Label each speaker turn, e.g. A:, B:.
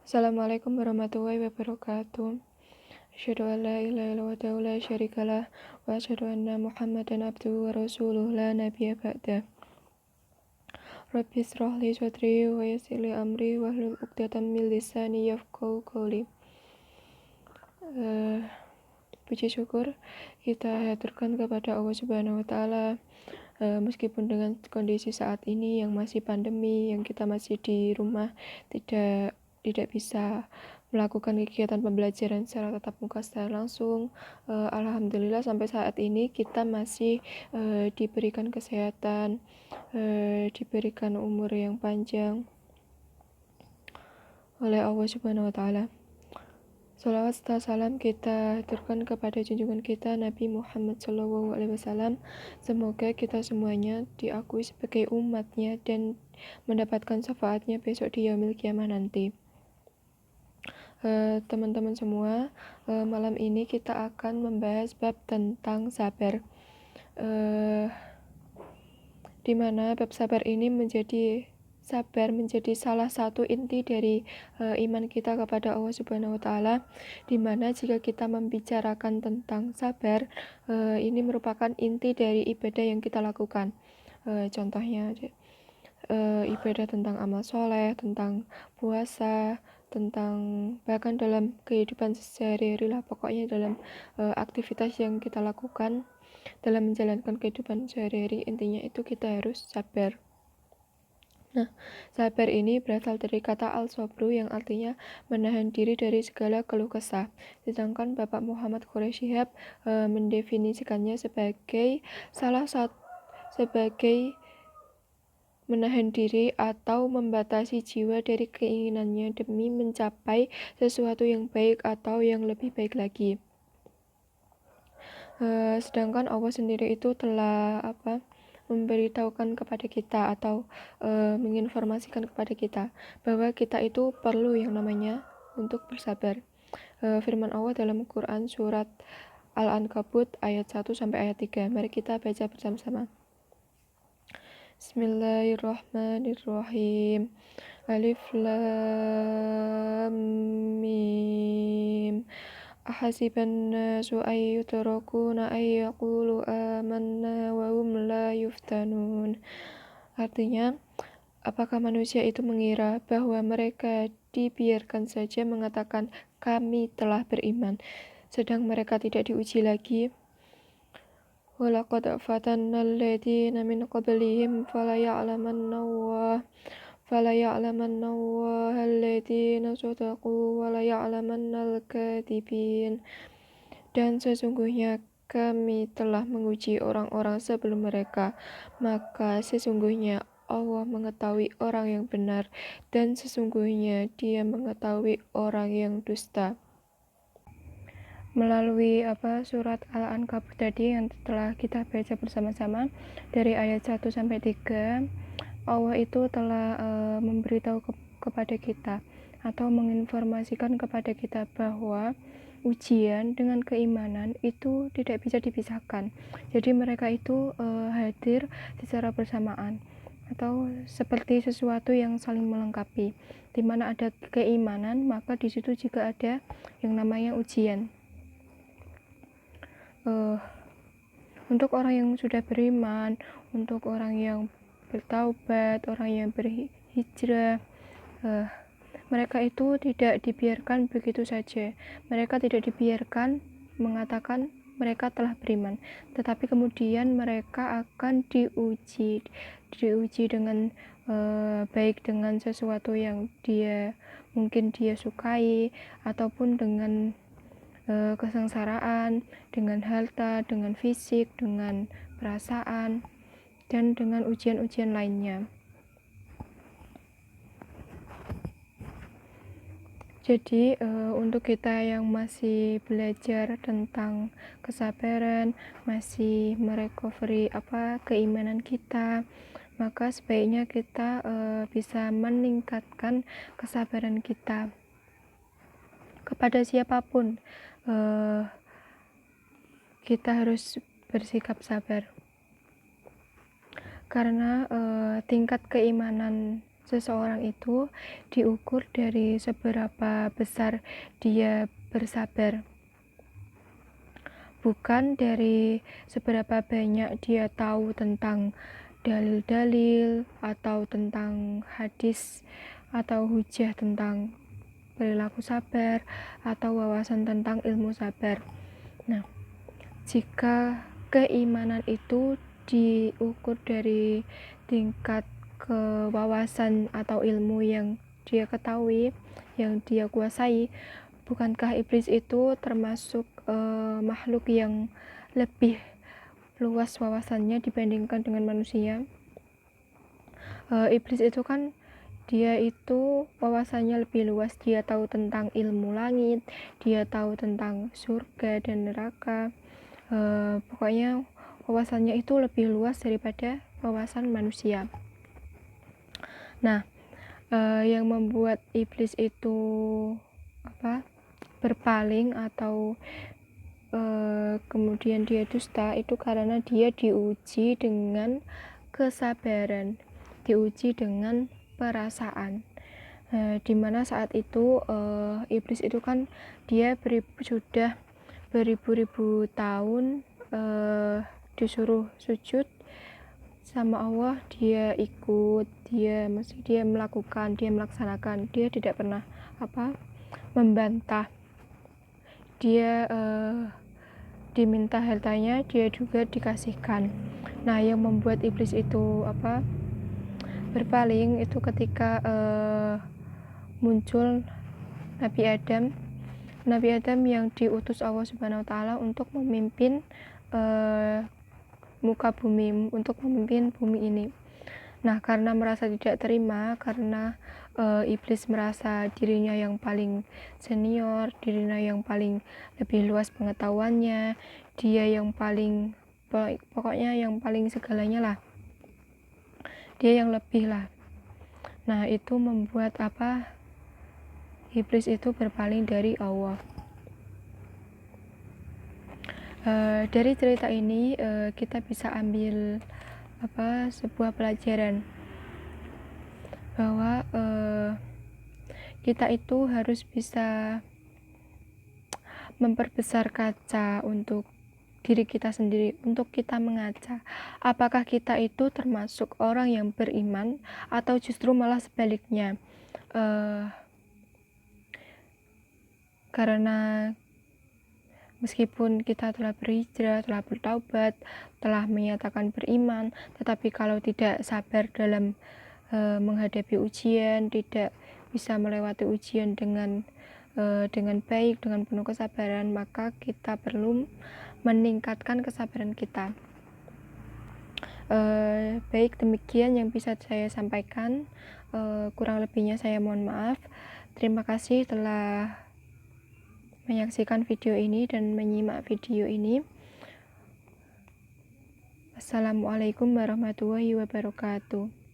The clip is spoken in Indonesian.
A: Assalamualaikum warahmatullahi wabarakatuh. Asyhadu an la ilaha illallah wa la syarikalah wa asyhadu anna Muhammadan abduhu wa rasuluh la nabiyya ba'da. Rabbi israh li sadri wa yassir li amri wahlul 'uqdatam min lisani yafqahu qawli. Puji syukur kita haturkan kepada Allah Subhanahu wa taala, meskipun dengan kondisi saat ini yang masih pandemi, yang kita masih di rumah, tidak bisa melakukan kegiatan pembelajaran secara tatap muka secara langsung. Alhamdulillah sampai saat ini kita masih diberikan kesehatan, diberikan umur yang panjang oleh Allah Subhanahu wa taala. Salawat serta salam kita haturkan kepada junjungan kita Nabi Muhammad SAW. Semoga kita semuanya diakui sebagai umatnya dan mendapatkan syafaatnya besok di yaumil kiamah nanti. Teman-teman semua, malam ini kita akan membahas bab tentang sabar, di mana bab sabar ini menjadi salah satu inti dari iman kita kepada Allah Subhanahu wa taala, di mana jika kita membicarakan tentang sabar, ini merupakan inti dari ibadah yang kita lakukan. Contohnya ibadah tentang amal soleh, tentang puasa, tentang bahkan dalam kehidupan sehari-hari lah, pokoknya dalam aktivitas yang kita lakukan dalam menjalankan kehidupan sehari-hari, intinya itu kita harus sabar. Nah, sabar ini berasal dari kata al-sabru yang artinya menahan diri dari segala keluh kesah. Sedangkan Bapak Muhammad Quraish Shihab mendefinisikannya sebagai menahan diri atau membatasi jiwa dari keinginannya demi mencapai sesuatu yang baik atau yang lebih baik lagi. Sedangkan Allah sendiri itu telah memberitahukan kepada kita atau menginformasikan kepada kita bahwa kita itu perlu yang namanya untuk bersabar. Firman Allah dalam Quran surat Al-Ankabut ayat 1 sampai ayat 3. Mari kita baca bersama-sama. Bismillahirrahmanirrahim. Alif Lam Mim. Ahasiban nasu ay yutrakuna ay yaqulu amanna wa hum la yuftanun. Artinya, apakah manusia itu mengira bahwa mereka dibiarkan saja mengatakan kami telah beriman, sedang mereka tidak diuji lagi? Walaqad fatanna alladziina min qablihim falaya'lamanna Allaha alladziina shadaqu wa laya'lamanna al-kadhibin. Dan sesungguhnya kami telah menguji orang-orang sebelum mereka, maka sesungguhnya Allah mengetahui orang yang benar, dan sesungguhnya Dia mengetahui orang yang dusta. Melalui surat Al-Ankabut tadi yang telah kita baca bersama-sama dari ayat 1 sampai 3, Allah itu telah memberitahu kepada kita atau menginformasikan kepada kita bahwa ujian dengan keimanan itu tidak bisa dipisahkan. Jadi mereka itu hadir secara bersamaan atau seperti sesuatu yang saling melengkapi. Di mana ada keimanan, maka di situ juga ada yang namanya ujian. Untuk orang yang sudah beriman, untuk orang yang bertaubat, orang yang berhijrah, mereka itu tidak dibiarkan begitu saja. Mereka tidak dibiarkan mengatakan mereka telah beriman, tetapi kemudian mereka akan diuji dengan baik dengan sesuatu yang mungkin dia sukai, ataupun dengan kesengsaraan, dengan harta, dengan fisik, dengan perasaan, dan dengan ujian-ujian lainnya. Jadi untuk kita yang masih belajar tentang kesabaran, masih merecovery keimanan kita, maka sebaiknya kita bisa meningkatkan kesabaran kita kepada siapapun. Kita harus bersikap sabar, karena tingkat keimanan seseorang itu diukur dari seberapa besar dia bersabar, bukan dari seberapa banyak dia tahu tentang dalil-dalil atau tentang hadis atau hujah tentang perilaku sabar atau wawasan tentang ilmu sabar. Nah, jika keimanan itu diukur dari tingkat kewawasan atau ilmu yang dia ketahui, yang dia kuasai, bukankah iblis itu termasuk makhluk yang lebih luas wawasannya dibandingkan dengan manusia? Iblis itu kan dia itu wawasannya lebih luas, dia tahu tentang ilmu langit, dia tahu tentang surga dan neraka, pokoknya wawasannya itu lebih luas daripada wawasan manusia. Nah, yang membuat iblis itu berpaling atau kemudian dia dusta itu karena dia diuji dengan kesabaran, diuji dengan perasaan, dimana saat itu iblis itu kan dia sudah beribu-ribu tahun disuruh sujud sama Allah, dia ikut, dia melakukan, dia melaksanakan, dia tidak pernah membantah. Dia diminta hartanya, dia juga dikasihkan. Nah, yang membuat iblis itu berpaling itu ketika muncul Nabi Adam yang diutus Allah Subhanahu wa taala untuk memimpin muka bumi, untuk memimpin bumi ini. Nah, karena merasa tidak terima, karena iblis merasa dirinya yang paling senior, dirinya yang paling lebih luas pengetahuannya, dia yang paling, pokoknya yang paling segalanya lah, dia yang lebih lah. Nah, itu membuat iblis itu berpaling dari Allah. Dari cerita ini kita bisa ambil sebuah pelajaran bahwa kita itu harus bisa memperbesar kaca untuk diri kita sendiri, untuk kita mengaca apakah kita itu termasuk orang yang beriman atau justru malah sebaliknya. Karena meskipun kita telah berhijrah, telah bertaubat, telah menyatakan beriman, tetapi kalau tidak sabar dalam menghadapi ujian, tidak bisa melewati ujian dengan baik, dengan penuh kesabaran, maka kita perlu meningkatkan kesabaran kita. Baik, demikian yang bisa saya sampaikan. Kurang lebihnya saya mohon maaf. Terima kasih telah menyaksikan video ini dan menyimak video ini. Assalamualaikum warahmatullahi wabarakatuh.